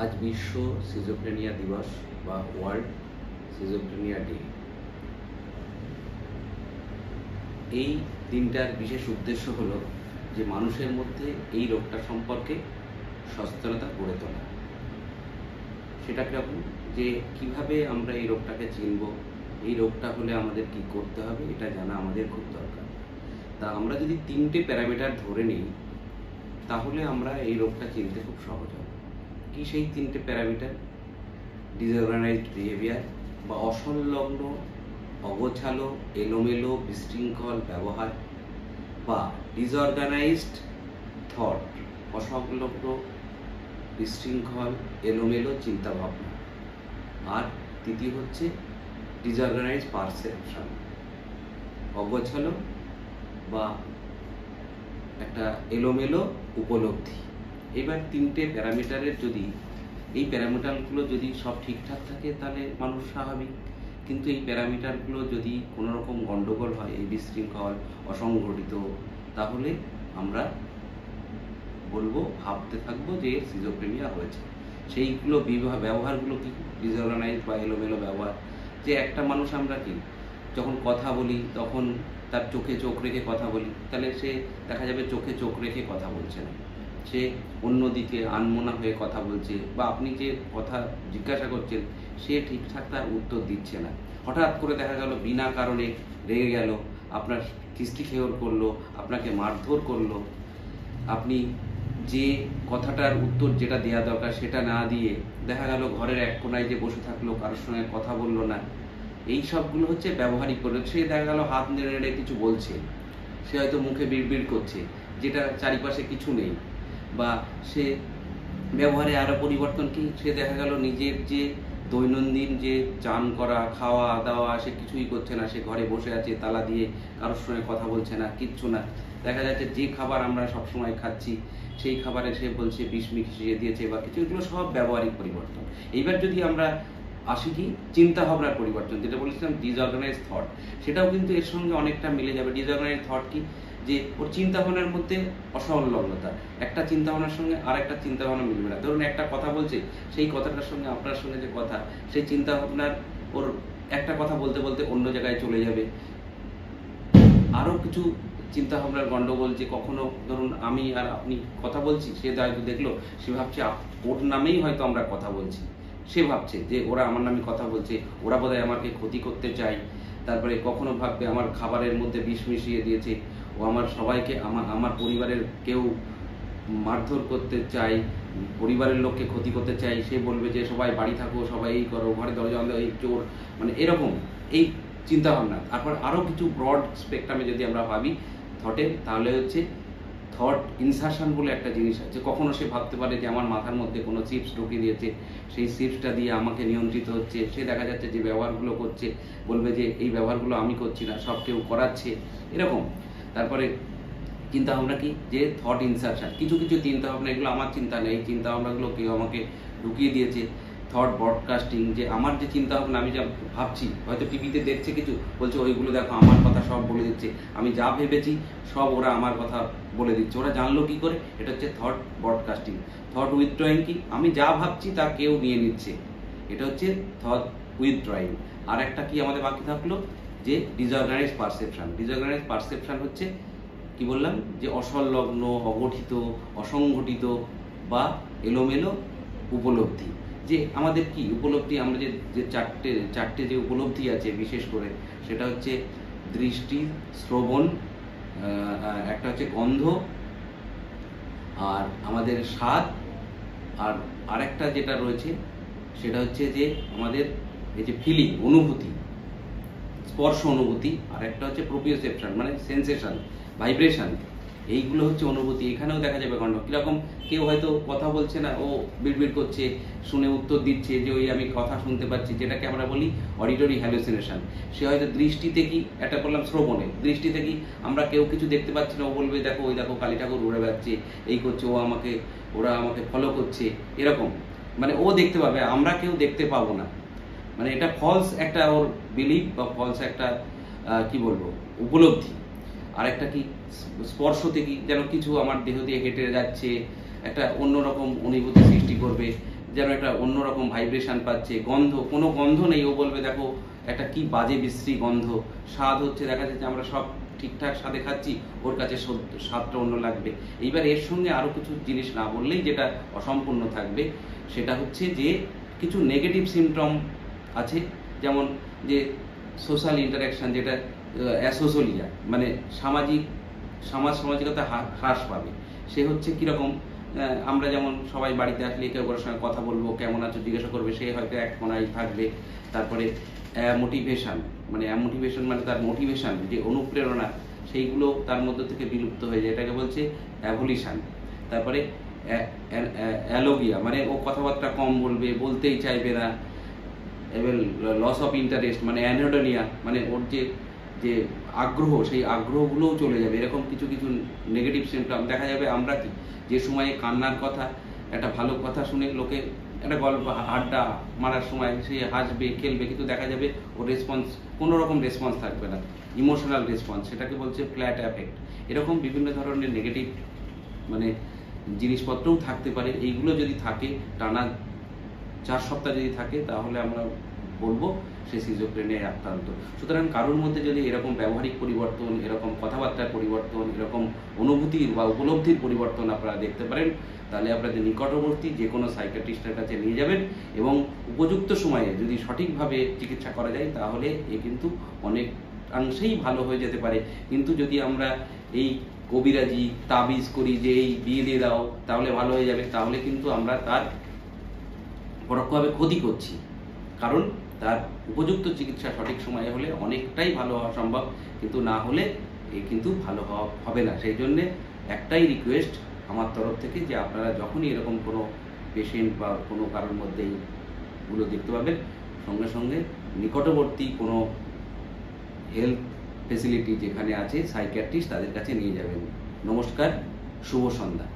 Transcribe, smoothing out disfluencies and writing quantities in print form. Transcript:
আজ বিশ্ব সিজোফ্রেনিয়া দিবস বা ওয়ার্ল্ড সিজোফ্রেনিয়া ডে। এই দিনটার বিশেষ উদ্দেশ্য হলো যে মানুষের মধ্যে এই রোগটা সম্পর্কে সচেতনতা গড়ে তোলা। সেটা কিরকম, যে কিভাবে আমরা এই রোগটাকে চিনব, এই রোগটা হলে আমাদের কি করতে হবে, এটা জানা আমাদের খুব দরকার। তা আমরা যদি 3টে প্যারামিটার ধরে নিই তাহলে আমরা এই রোগটা চিনতে খুব সহজ হবে। কি সেই 3টে প্যারামিটার? ডিসঅর্গানাইজড বিহেভিয়ার বা অসংলগ্ন, অগোছালো, এলোমেলো, বিশৃঙ্খল ব্যবহার, বা ডিসঅর্গানাইজড থট, অসংলগ্ন, বিশৃঙ্খল, এলোমেলো চিন্তাভাবনা। আর তৃতীয় হচ্ছে ডিসঅর্গানাইজড পারসেপশন, অগোছালো বা একটা এলোমেলো উপলব্ধি। এবার 3টে প্যারামিটারের যদি এই প্যারামিটারগুলো যদি সব ঠিকঠাক থাকে তাহলে মানুষ স্বাভাবিক, কিন্তু এই প্যারামিটারগুলো যদি কোনো রকম গণ্ডগোল হয়, এই বিশৃঙ্খল, অসংগঠিত, তাহলে আমরা বলবো, ভাবতে থাকবো যে সিজোফ্রেনিয়া হয়েছে। সেইগুলো ব্যবহারগুলো কি? ডিসঅর্গানাইজ বা এলোমেলো ব্যবহার। যে একটা মানুষ আমরা কি যখন কথা বলি তখন তার চোখে চোখ রেখে কথা বলি, তাহলে সে দেখা যাবে চোখে চোখ রেখে কথা বলছে না, সে অন্যদিকে আনমনা হয়ে কথা বলছে, বা আপনি যে কথা জিজ্ঞাসা করছেন সে ঠিকঠাক তার উত্তর দিচ্ছে না। হঠাৎ করে দেখা গেল বিনা কারণে রেগে গেল, আপনার কিস্তি খেয়র করলো, আপনাকে মারধর করলো, আপনি যে কথাটার উত্তর যেটা দেওয়া দরকার সেটা না দিয়ে দেখা গেল ঘরের এক কোনায় যে বসে থাকলো, কারোর সঙ্গে কথা বললো না। এই সবগুলো হচ্ছে ব্যবহারিক পরিবর্তন। সে দেখা গেল হাত নেড়ে নেড়ে কিছু বলছে, সে হয়তো মুখে বিড়বিড় করছে, যেটা চারিপাশে কিছু নেই। বা সে ব্যবহারে আরও পরিবর্তন কি? সে দেখা গেল নিজের যে দৈনন্দিন যে চান করা, খাওয়া দাওয়া, সে কিছুই করছে না, সে ঘরে বসে আছে তালা দিয়ে, কারোর সঙ্গে কথা বলছে না, কিচ্ছু না। দেখা যাচ্ছে যে খাবার আমরা সবসময় খাচ্ছি সেই খাবারে সে বলছে বিষ মিশিয়ে দিয়েছে বা কিছু, এগুলো সব ব্যবহারিক পরিবর্তন। এইবার যদি আমরা আসি কি চিন্তা ভাবনার পরিবর্তন, যেটা বলেছিলাম ডিসঅর্গানাইজ থট, সেটাও কিন্তু এর সঙ্গে অনেকটা মিলে যাবে। ডিসঅর্গানাইজ থট কি? যে ওর চিন্তা ভাবনার মধ্যে অসংলগ্নতা, একটা চিন্তা ভাবনার সঙ্গে আর একটা চিন্তা ভাবনা মিলবে না। ধরুন একটা কথা বলছে, সেই কথাটার সঙ্গে আপনার সঙ্গে যে কথা, সেই চিন্তা ভাবনার ওর একটা কথা বলতে বলতে অন্য জায়গায় চলে যাবে। আরও কিছু চিন্তা ভাবনার গন্ডগোল, যে কখনো ধরুন আমি আর আপনি কথা বলছি, সে হয়তো দেখলো, সে ভাবছে ওর নামেই হয়তো আমরা কথা বলছি, সে ভাবছে যে ওরা আমার নামে কথা বলছে, ওরা বোধহয় আমাকে ক্ষতি করতে চায়। তারপরে কখনো ভাববে আমার খাবারের মধ্যে বিষ মিশিয়ে দিয়েছে, ও আমার সবাইকে আমার পরিবারের কেউ মারধর করতে চায়, পরিবারের লোককে ক্ষতি করতে চাই। সে বলবে যে সবাই বাড়ি থাকো, সবাই এই করো, ঘরে দরজা বন্ধ, এই চোর, মানে এরকম এই চিন্তা ভাবনা। তারপর আরও কিছু ব্রড স্পেকট্রামে যদি আমরা ভাবি থটে, তাহলে হচ্ছে থট ইনসারশন বলে একটা জিনিস আছে। কখনো সে ভাবতে পারে যে আমার মাথার মধ্যে কোনো চিপস ঢুকিয়ে দিয়েছে, সেই চিপসটা দিয়ে আমাকে নিয়ন্ত্রিত হচ্ছে। সে দেখা যাচ্ছে যে ব্যবহারগুলো করছে, বলবে যে এই ব্যবহারগুলো আমি করছি না, সব কেউ করাচ্ছে, এরকম। তারপরে চিন্তা ভাবনা কি? যে থট ইনসারশন, কিছু কিছু চিন্তা ভাবনা এগুলো আমার চিন্তা নেই, এই চিন্তা ভাবনাগুলো কেউ আমাকে ঢুকিয়ে দিয়েছে। থট ব্রডকাস্টিং, যে আমার যে চিন্তা ভাবনা, আমি যা ভাবছি, হয়তো টিভিতে দেখছে কিছু, বলছে ওইগুলো দেখো আমার কথা সব বলে দিচ্ছে, আমি যা ভেবেছি সব ওরা আমার কথা বলে দিচ্ছে। ওরা জানলো কি করে? এটা হচ্ছে থট ব্রডকাস্টিং। থট উইথড্রয়িং কি? আমি যা ভাবছি তা কেউ নিয়ে নিচ্ছে, এটা হচ্ছে থট উইথড্রয়িং। আর একটা কি আমাদের বাকি থাকলো? যে ডিসঅর্গানাইজ পারসেপশন। ডিসঅর্গানাইজ পারসেপশন হচ্ছে কি বললাম, যে অসংলগ্ন, অগঠিত, অসংগঠিত বা এলোমেলো উপলব্ধি। যে আমাদের কি উপলব্ধি, আমরা যে চারটে যে উপলব্ধি আছে বিশেষ করে, সেটা হচ্ছে দৃষ্টি, শ্রবণ, একটা হচ্ছে গন্ধ, আর আমাদের স্বাদ, আর আরেকটা যেটা রয়েছে সেটা হচ্ছে যে আমাদের এই যে ফিলিং, অনুভূতি, স্পর্শ অনুভূতি, আর একটা হচ্ছে প্রোপিওসেপশন, মানে সেন্সেশন, ভাইব্রেশন। এইগুলো হচ্ছে অনুভূতি। এখানেও দেখা যাবে গণ্ড কিরকম, কেউ হয়তো কথা বলছে না, ও বিড়বিড় করছে, শুনে উত্তর দিচ্ছে যে ওই আমি কথা শুনতে পাচ্ছি, যেটাকে আমরা বলি অডিটরি হ্যালুসিনেশন। সে হয়তো দৃষ্টিতে কি, একটা বললাম শ্রবণে, দৃষ্টিতে কি আমরা কেউ কিছু দেখতে পাচ্ছি না, ও বলবে দেখো ওই দেখো কালী ঠাকুর উড়ে বেড়াচ্ছে, এই করছে, ওরা আমাকে ফলো করছে, এরকম। মানে ও দেখতে পাবে, আমরা কেউ দেখতে পাবো না। মানে এটা ফলস একটা ওর বিলিভ বা ফলস একটা কি বলবো উপলব্ধি। আর একটা কি স্পর্শতে কি, যেন কিছু আমার দেহ দিয়ে হেঁটে যাচ্ছে, একটা অন্যরকম অনুভূতি সৃষ্টি করবে, যেন একটা অন্যরকম ভাইব্রেশন পাচ্ছে, গন্ধ, কোনো গন্ধ নেই, ও বলবে দেখো একটা কি বাজে বিশ্রী গন্ধ, স্বাদ হচ্ছে দেখা যাচ্ছে আমরা সব ঠিকঠাক স্বাদে খাচ্ছি, ওর কাছে স্বাদটা অন্য লাগবে। এইবার এর সঙ্গে আরও কিছু জিনিস না বললেই যেটা অসম্পূর্ণ থাকবে, সেটা হচ্ছে যে কিছু নেগেটিভ সিমটম আছে, যেমন যে সোশ্যাল ইন্টারাকশান, যেটা অ্যাসোসোলিয়া, মানে সামাজিকতা হ্রাস পাবে। সে হচ্ছে কীরকম, আমরা যেমন সবাই বাড়িতে আসলে কেউ কারোর সঙ্গে কথা বলবো, কেমন আছো জিজ্ঞাসা করবে, সে হয়তো এক কোনায় থাকবে। তারপরে মোটিভেশন মানে তার মোটিভেশন, যে অনুপ্রেরণা, সেইগুলো তার মধ্যে থেকে বিলুপ্ত হয়ে যায়, এটাকে বলছে অ্যাভলিউশন। তারপরে অ্যালোগিয়া, মানে ও কথাবার্তা কম বলবে, বলতেই চাইবে না। এবার লস অফ ইন্টারেস্ট, মানে অ্যানোডোনিয়া, মানে ওর যে আগ্রহ, সেই আগ্রহগুলোও চলে যাবে। এরকম কিছু কিছু নেগেটিভ সিমটম দেখা যাবে। আমরা কি যে সময়ে কান্নার কথা, একটা ভালো কথা শুনে লোকে একটা গল্প আড্ডা মারার সময় সে হাসবে খেলবে, কিন্তু দেখা যাবে ওর রেসপন্স, কোনো রকম রেসপন্স থাকবে না, ইমোশনাল রেসপন্স, সেটাকে বলছে ফ্ল্যাট এফেক্ট। এরকম বিভিন্ন ধরনের নেগেটিভ মানে জিনিসপত্রও থাকতে পারে। এইগুলো যদি থাকে টানা 4 সপ্তাহ যদি থাকে, তাহলে আমরা বলবো সে সিজোফ্রেনিয়ায় আক্রান্ত। সুতরাং কারোর মধ্যে যদি এরকম ব্যবহারিক পরিবর্তন, এরকম কথাবার্তার পরিবর্তন, এরকম অনুভূতির বা উপলব্ধির পরিবর্তন আপনারা দেখতে পারেন, তাহলে আপনাদের নিকটবর্তী যে কোনো সাইকিয়াট্রিস্টের কাছে নিয়ে যাবেন, এবং উপযুক্ত সময়ে যদি সঠিকভাবে চিকিৎসা করা যায়, তাহলে এ কিন্তু অনেকাংশেই ভালো হয়ে যেতে পারে। কিন্তু যদি আমরা এই কবিরাজি তাবিজ করি যে এই বিয়ে দিয়ে দাও তাহলে ভালো হয়ে যাবে, তাহলে কিন্তু আমরা তার পরোক্ষভাবে ক্ষতি করছি। কারণ তার উপযুক্ত চিকিৎসা সঠিক সময়ে হলে অনেকটাই ভালো হওয়া সম্ভব, কিন্তু না হলে এ কিন্তু ভালো হবে না। সেই জন্যে একটাই রিকোয়েস্ট আমার তরফ থেকে, যে আপনারা যখনই এরকম কোনো পেশেন্ট বা কোনো কারোর মধ্যে এইগুলো দেখতে পাবেন, সঙ্গে সঙ্গে নিকটবর্তী কোনো হেলথ ফেসিলিটি যেখানে আছে সাইকিয়াট্রিস্ট, তাদের কাছে নিয়ে যাবেন। নমস্কার, শুভ সন্ধ্যা।